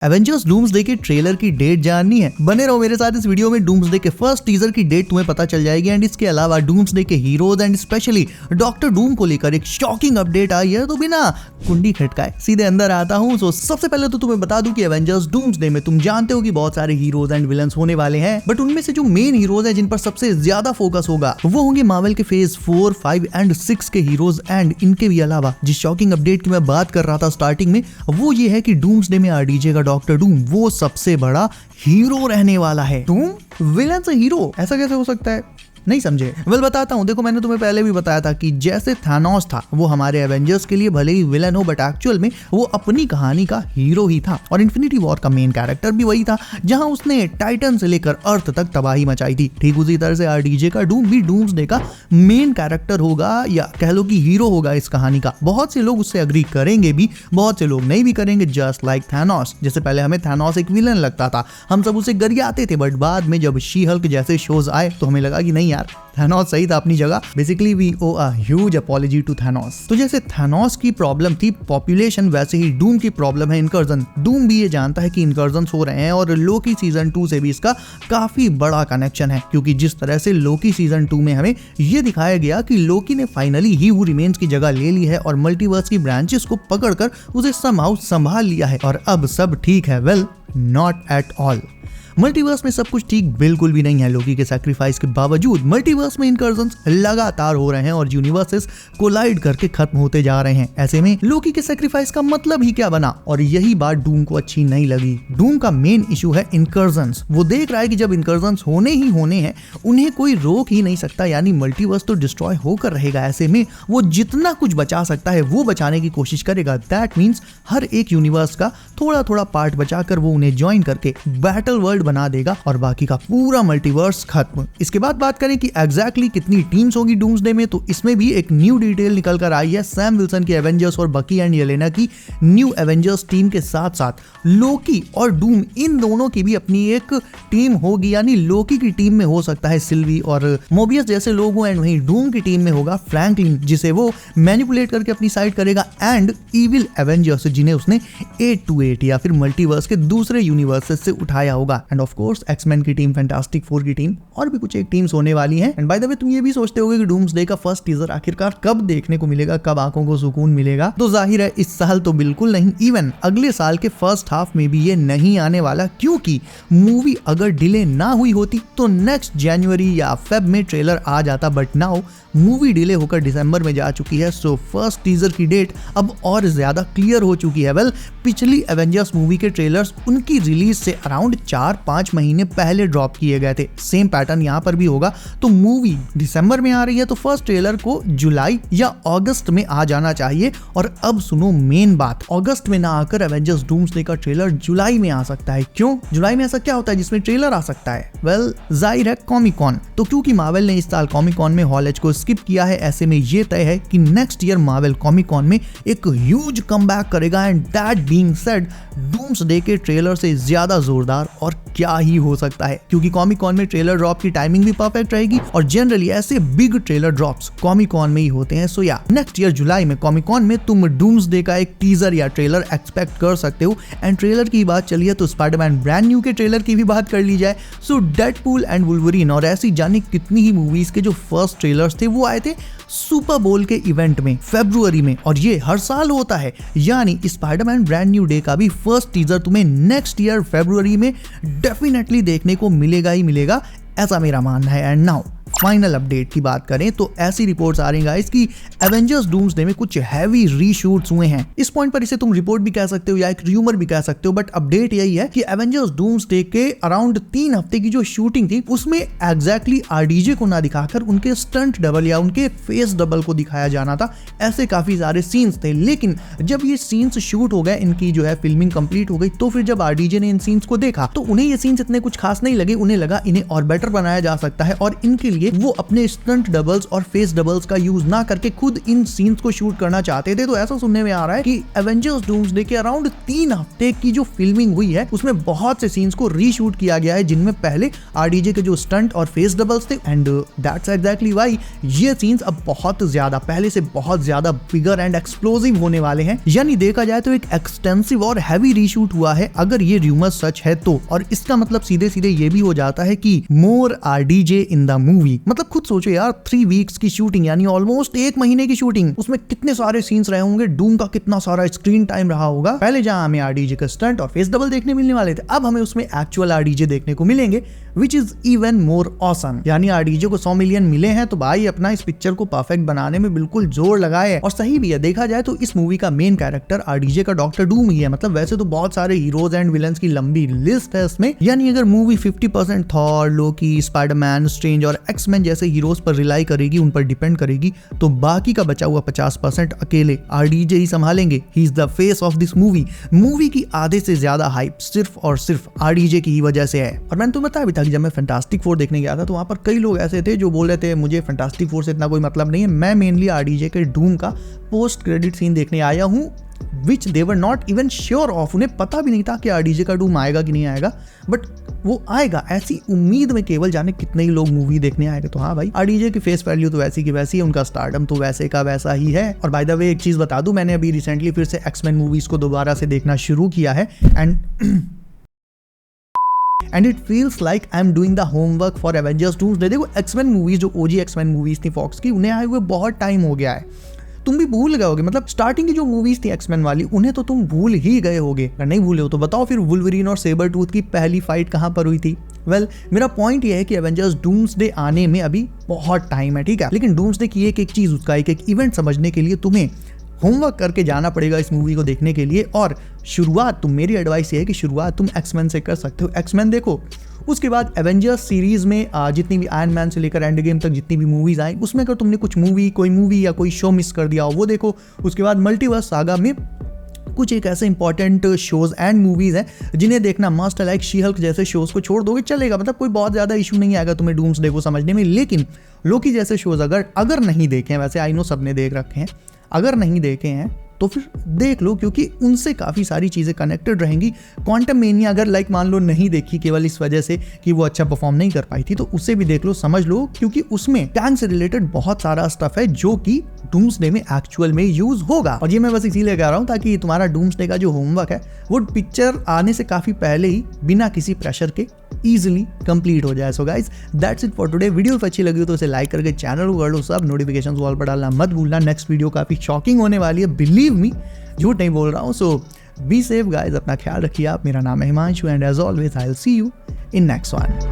Avengers doomsday के trailer की date जाननी है? बने रहो मेरे साथ इस वीडियो में। डूम्सडे के फर्स्ट टीजर की डेट तुम्हें पता चल जाएगी एंड इसके अलावा डूम्सडे के heroes and specially doctor Doom को लेकर एक शॉकिंग अपडेट आई है। तो बिना कुंडी खटकाए सीधे अंदर आता हूँ। तो सबसे पहले तो तुम्हें बता दूं कि एवेंजर्स डूम्सडे में तुम जानते हो कि बहुत सारे हीरोज एंड विलन्स होने वाले हैं, बट उनमें से जो मेन हीरोज है जिन पर सबसे ज्यादा फोकस होगा वो होंगे मार्वल के फेज 4, 5 एंड 6 के हीरोज। एंड इनके भी अलावा जिस शॉकिंग अपडेट की मैं बात कर रहा था स्टार्टिंग में, वो ये है कि डूम्सडे में आरडीजे का डॉक्टर डूम वो सबसे बड़ा हीरो रहने वाला है। डूम विलन से हीरो, ऐसा कैसे हो सकता है? नहीं समझे? वेल बताता हूँ। देखो, मैंने तुम्हें पहले भी बताया था कि जैसे थानोस था वो हमारे एवेंजर्स के लिए भले ही विलन हो, बट एक्चुअल में वो अपनी कहानी का हीरो ही था और इन्फिनिटी वॉर का मेन कैरेक्टर भी वही था, जहां उसने टाइटन से लेकर अर्थ तक तबाही मचाई थी। ठीक उसी तरह से आरडीजे का डूम भी डूम्सडे का मेन कैरेक्टर होगा, या कह लो कि हीरो होगा इस कहानी का। बहुत से लोग उससे अग्री करेंगे भी, बहुत से लोग नहीं भी करेंगे, जस्ट लाइक थानोस। जैसे पहले हमें थानोस एक विलन लगता था, हम सब उसे गरियाते थे, बट बाद में जब शी हल्क जैसे शोज आए तो हमें लगा कि नहीं यार, थानोस सही था अपनी जगह। Basically we owe a huge apology to Thanos. तो जैसे थानोस की प्रॉब्लम थी पॉपुलेशन, वैसे ही डूम की प्रॉब्लम है इनकर्जन। डूम भी ये जानता है कि इनकर्जन हो रहे हैं और लोकी सीजन 2 से भी इसका काफी बड़ा कनेक्शन है, क्योंकि जिस तरह से लोकी सीजन 2 में हमें ये दिखाया गया कि लोकी ने फाइनली ही हू रिमेन्स की जगह ले ली है और मल्टीवर्स की ब्रांचेस को पकड़कर उसे समहाउ संभाल लिया है और अब सब ठीक है। Well, not at all. Multiverse में सब कुछ ठीक बिल्कुल भी नहीं है। लोकी के सैक्रिफाइस के बावजूद मल्टीवर्स में इनकर्जन्स लगातार हो रहे हैं और यूनिवर्सेस कोलाइड करके खत्म होते जा रहे हैं। ऐसे में लोकी के सैक्रिफाइस का मतलब ही क्या बना? और यही बात डूम को अच्छी नहीं लगी। डूम का मेन इशू है इनकर्जन्स। वो देख रहा है कि जब इनकर्जन्स होने ही होने हैं, उन्हें कोई रोक ही नहीं सकता, यानी मल्टीवर्स तो डिस्ट्रॉय होकर रहेगा। ऐसे में वो जितना कुछ बचा सकता है वो बचाने की कोशिश करेगा। दैट मीन्स हर एक यूनिवर्स का थोड़ा थोड़ा पार्ट बचाकर वो उन्हें ज्वाइन करके बैटल वर्ल्ड बना देगा और बाकी का पूरा मल्टीवर्स खत्म। इसके बाद बात करें कि एग्जैक्टली कितनी टीम्स होगी डूम्सडे में, तो इसमें भी एक न्यू डिटेल निकल कर आई है। सैम विल्सन की एवेंजर्स और बकी एंड येलेना की न्यू एवेंजर्स टीम के साथ साथ लोकी और डूम, इन दोनों की भी अपनी एक टीम होगी। यानी लोकी की टीम में हो सकता है सिल्वी और मोबियस जैसे लोग हो, एंड वहीं डूम की टीम में होगा फ्रैंकलिन, जिसे वो मैनिपुलेट करके अपनी साइड करेगा, एंड इविल एवेंजर्स जिन्हें उसने 828 या फिर मल्टीवर्स के दूसरे यूनिवर्सेस से उठाया होगा। एंड ऑफ कोर्स एक्समैन की टीम, फैंटास्टिक फोर की टीम और भी कुछ एक टीम्स होने वाली हैं। एंड बाय द वे, तुम ये भी सोचते होगे कि डूम्सडे का फर्स्ट टीजर आखिरकार कब देखने को मिलेगा, कब आंखों को सुकून मिलेगा? तो जाहिर है इस साल तो बिल्कुल नहीं, इवन अगले साल के फर्स्ट हाफ में भी ये नहीं आने वाला, क्योंकि मूवी अगर डिले ना हुई होती तो नेक्स्ट जनवरी या फेब में ट्रेलर आ जाता, बट नाउ मूवी डिले होकर दिसंबर में जा चुकी है। सो फर्स्ट टीजर की डेट अब और ज्यादा क्लियर हो चुकी है। वेल, पिछली एवेंजर्स मूवी के ट्रेलर्स उनकी रिलीज से अराउंड 4-5 महीने पहले ड्रॉप किए गए थे। सेम पैटर्न यहाँ पर भी होगा। तो मूवी दिसंबर में आ रही है तो फर्स्ट ट्रेलर को जुलाई या अगस्त में आ जाना चाहिए। और अब सुनो मेन बात, अगस्त में ना आकर एवेंजर्स डूम्सडे का ट्रेलर जुलाई में आ सकता है। क्यों? जुलाई में ऐसा क्या होता है जिसमें ट्रेलर आ सकता है? वेल, जाहिर है कॉमिक कॉन। तो क्योंकि मार्वल ने इस साल कॉमिक कॉन में हॉल एच को स्किप किया है, ऐसे में ये तय है कि next year Marvel Comic Con में एक ह्यूज कमबैक करेगा। And that being said, Doomsday के ट्रेलर से ज्यादा जोरदार और क्या ही हो सकता है, क्योंकि कॉमिक कॉन में ट्रेलर ड्रॉप की टाइमिंग भी परफेक्ट रहेगी और जनरली ऐसे big trailer drops Comic Con में ही होते हैं। सो या नेक्स्ट ईयर जुलाई में कॉमिक कॉन में तुम डूम्सडे का एक टीजर या ट्रेलर एक्सपेक्ट कर सकते हो। एंड ट्रेलर की बात चलिए तो स्पाइडरमैन ब्रांड न्यू के ट्रेलर की भी बात कर ली जाए, सो डेडपूल एंड वुल्वरीन और ऐसी जाने कितनी ही मूवीज के जो फर्स्ट ट्रेलर्स थे वो आए थे सुपर बोल के इवेंट में फरवरी में, और ये हर साल होता है। यानी स्पाइडरमैन ब्रांड न्यू डे का भी फर्स्ट टीजर तुम्हें नेक्स्ट ईयर फरवरी में डेफिनेटली देखने को मिलेगा ही मिलेगा, ऐसा मेरा मानना है। एंड नाउ फाइनल अपडेट की बात करें तो ऐसी रिपोर्ट्स आ रही गाइस कि एवेंजर्स डूम्सडे में कुछ हैवी रीशूट्स हुए हैं। इस पॉइंट पर इसे तुम रिपोर्ट भी कह सकते हो या एक र्यूमर भी कह सकते हो, बट अपडेट यही है कि एवेंजर्स डूम्सडे के अराउंड 3 हफ्ते की जो शूटिंग थी उसमें एग्जैक्टली आरडीजे को ना दिखाकर उनके स्टंट डबल या उनके फेस डबल को दिखाया जाना था। ऐसे काफी सारे सीन्स थे, लेकिन जब ये सीन्स शूट हो गए, इनकी जो है फिल्मिंग कंप्लीट हो गई, तो फिर जब आरडीजे ने इन सीन्स को देखा तो उन्हें ये सीन्स इतने कुछ खास नहीं लगे। उन्हें लगा इन्हें और बेटर बनाया जा सकता है और इनके लिए लिए वो अपने स्टंट डबल्स और फेस डबल्स का यूज ना करके खुद इन सीन्स को शूट करना चाहते थे। तो ऐसा सुनने में आ रहा है कि एवेंजर्स डूम्सडे के अराउंड 3 हफ्ते की जो फिल्मिंग हुई है उसमें बहुत से सीन्स को रीशूट किया गया है, जिनमें पहले आरडीजे के जो स्टंट और फेस डबल्स थे। एंड दैट्स एग्जैक्टली व्हाई ये सीन्स अब बहुत ज्यादा, पहले से बहुत ज्यादा बिगर एंड एक्सप्लोसिव होने वाले हैं। यानी देखा जाए तो एक एक्सटेंसिव और हैवी रीशूट हुआ है अगर ये रूमर सच है तो। और इसका मतलब सीधे सीधे ये भी हो जाता है कि मोर आरडीजे इन द मूवी। मतलब खुद सोचो यार, 3 वीक्स की शूटिंग यानी ऑलमोस्ट 1 महीने की शूटिंग, उसमें कितने सारे सीन्स रहे होंगे, डूम का कितना सारा स्क्रीन टाइम रहा होगा। पहले जहां हमें आरडीजे का स्टंट और फेस डबल देखने मिलने वाले थे, अब हमें उसमें एक्चुअल आरडीजे देखने को मिलेंगे, which is even more awesome. यानी आरडीजे को 100 मिलियन मिले हैं तो भाई अपना इस पिक्चर को परफेक्ट बनाने में बिल्कुल जोर लगाए। और सही भी है, देखा जाए तो इस मूवी का मेन कैरेक्टर आरडीजे का डॉक्टर डूम ही है। मतलब वैसे तो बहुत सारे हीरोज एंड विलन्स की लंबी लिस्ट है इसमें। यानी अगर मूवी 50% थॉर, लोकी, स्पाइडरमैन, स्ट्रेंज और एक्समैन जैसे हीरोज पर रिलाई करेगी, उन पर डिपेंड करेगी, तो बाकी का बचा हुआ 50% अकेले आरडीजे ही संभालेंगे। He is the face of this movie. Movie की आधे से ज्यादा हाइप सिर्फ और सिर्फ आरडीजे की ही वजह से है। और मैंने तो बताया भी था कि जब मैं फैंटास्टिक 4 देखने गया था तो वहां पर कई लोग ऐसे थे जो बोल रहे थे मुझे फैंटास्टिक 4 से इतना कोई मतलब नहीं है, मैं मेनली आरडीजे के डूम का पोस्ट क्रेडिट सीन देखने आया हूं, which they were not even sure of. उन्हें पता भी नहीं था कि आरडीजे का डूम आएगा कि नहीं आएगा, बट वो आएगा ऐसी उम्मीद में केवल जाने कितने ही लोग मूवी देखने आएंगे। तो हाँ भाई, आरडीजे की फेस वैल्यू तो वैसी की वैसी है, उनका स्टारडम तो वैसे का वैसा ही है। और बाय द वे एक चीज बता दूं, मैंने अभी रिसेंटली फिर से एक्समैन मूवीज को दोबारा से देखना शुरू किया है and it feels like I am doing the homework for Avengers doomsday. देखो एक्समैन मूवीज जो ओजी एक्समैन मूवीज थी फॉक्स की, उन्हें आए हुए बहुत टाइम हो गया है, तुम भी भूल गए होगे। मतलब स्टार्टिंग की जो मूवीज थी एक्समैन वाली, उन्हें तो तुम भूल ही गए होगे। अगर नहीं भूले हो तो बताओ फिर वुल्वरीन और सेबर टूथ की पहली फाइट कहां पर हुई थी। वेल, मेरा पॉइंट ये है कि एवेंजर्स डूम्सडे आने में अभी बहुत टाइम है, ठीक है। लेकिन डूम्सडे की एक एक चीज, उसका एक एक इवेंट समझने के लिए तुम्हें होमवर्क करके जाना पड़ेगा इस मूवी को देखने के लिए। और शुरुआत तुम, मेरी एडवाइस ये है कि शुरुआत तुम एक्समैन से कर सकते हो। एक्समैन देखो, उसके बाद एवेंजर्स सीरीज में जितनी भी आयरन मैन से लेकर एंड गेम तक जितनी भी मूवीज आई, उसमें अगर तुमने कोई मूवी या कोई शो मिस कर दिया हो वो देखो। उसके बाद मल्टीवर्स सागा में कुछ एक ऐसे इंपॉर्टेंट शोज एंड मूवीज हैं जिन्हें देखना मस्ट है। लाइक शी हल्क जैसे शोज को छोड़ दोगे चलेगा, मतलब कोई बहुत ज्यादा इशू नहीं आएगा तुम्हें डूम्सडे को समझने में। लेकिन लोकी जैसे शोज अगर नहीं देखे हैं, वैसे आई नो सबने देख रखे हैं, अगर नहीं देखे हैं तो फिर देख लो, क्योंकि उनसे काफ़ी सारी चीज़ें कनेक्टेड रहेंगी। क्वांटम मेनिया अगर लाइक मान लो नहीं देखी केवल इस वजह से कि वो अच्छा परफॉर्म नहीं कर पाई थी, तो उसे भी देख लो, समझ लो, क्योंकि उसमें टैंक से रिलेटेड बहुत सारा स्टफ है जो कि डूम्सडे में एक्चुअल में यूज होगा। और ये मैं बस इसीलिए कह रहा हूँ ताकि तुम्हारा डूम्सडे का जो होमवर्क है वो पिक्चर आने से काफ़ी पहले ही बिना किसी प्रेशर के इजीली कंप्लीट हो जाए। So guys, that's it for today. Video अच्छी लगी हो तो इसे लाइक करके चैनल को कर लो सब, नोटिफिकेशंस वॉल पर डालना मत भूलना। नेक्स्ट वीडियो काफ़ी शॉकिंग होने वाली है, बिलीव मी, झूठ नहीं बोल रहा हूँ। सो बी सेफ गाइस, अपना ख्याल रखिए आप। मेरा नाम है Himanshu and as always I will see you in next one.